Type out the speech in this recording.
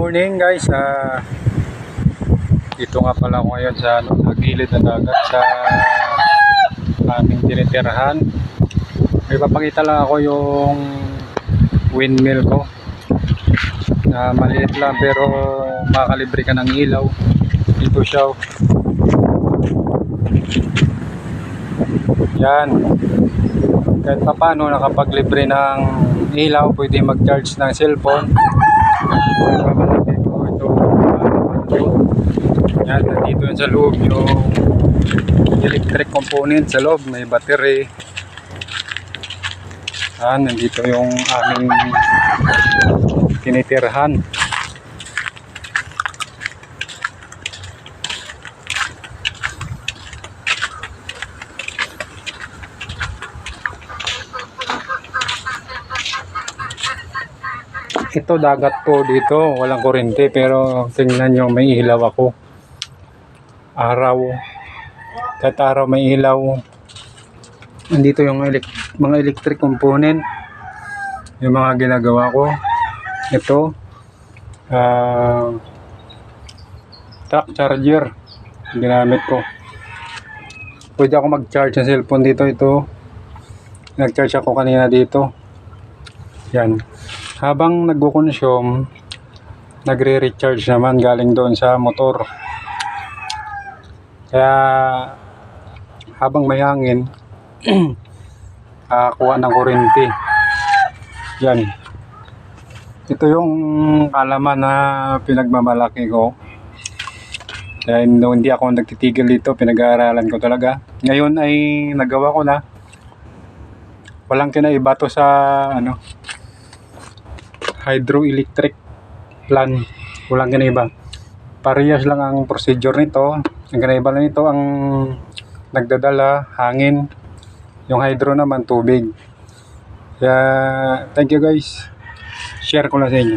morning guys. Dito nga pala ako ngayon sa gilid ng dagat sa aming tinitirahan. May papakita lang ako yung windmill ko na maliit lang pero makakalibre ka ng ilaw. Dito siya. Yan. Kahit pa paano nakapaglibre ng ilaw, pwede mag-charge ng cellphone. Yan, nandito yan sa loob yung electric component sa loob, may battery. Yan, nandito yung aming tinitirhan. Ito dagat po dito, walang kuryente pero tingnan nyo, may ilaw ako. Araw, kahit araw may ilaw. Nandito yung mga electric component, yung mga ginagawa ko. Ito truck charger ginamit ko. Pwede ako mag-charge ng cellphone dito. Ito nag-charge ako kanina dito. Yan, habang nagko-consume, nagre-recharge naman galing doon sa motor. Kaya habang may hangin kuha ng kuryente. Yan, ito yung kalaman na pinagmamalaki ko. Kaya hindi ako nagtitigil dito, pinag-aaralan ko talaga. Ngayon ay nagawa ko na. Walang kinaiba to sa hydroelectric plant. Walang kinaiba. Parehas lang ang procedure nito. Ang kinaiba lang nito, ang nagdadala hangin, yung hydro naman tubig. Kaya thank you guys, share ko na sa inyo.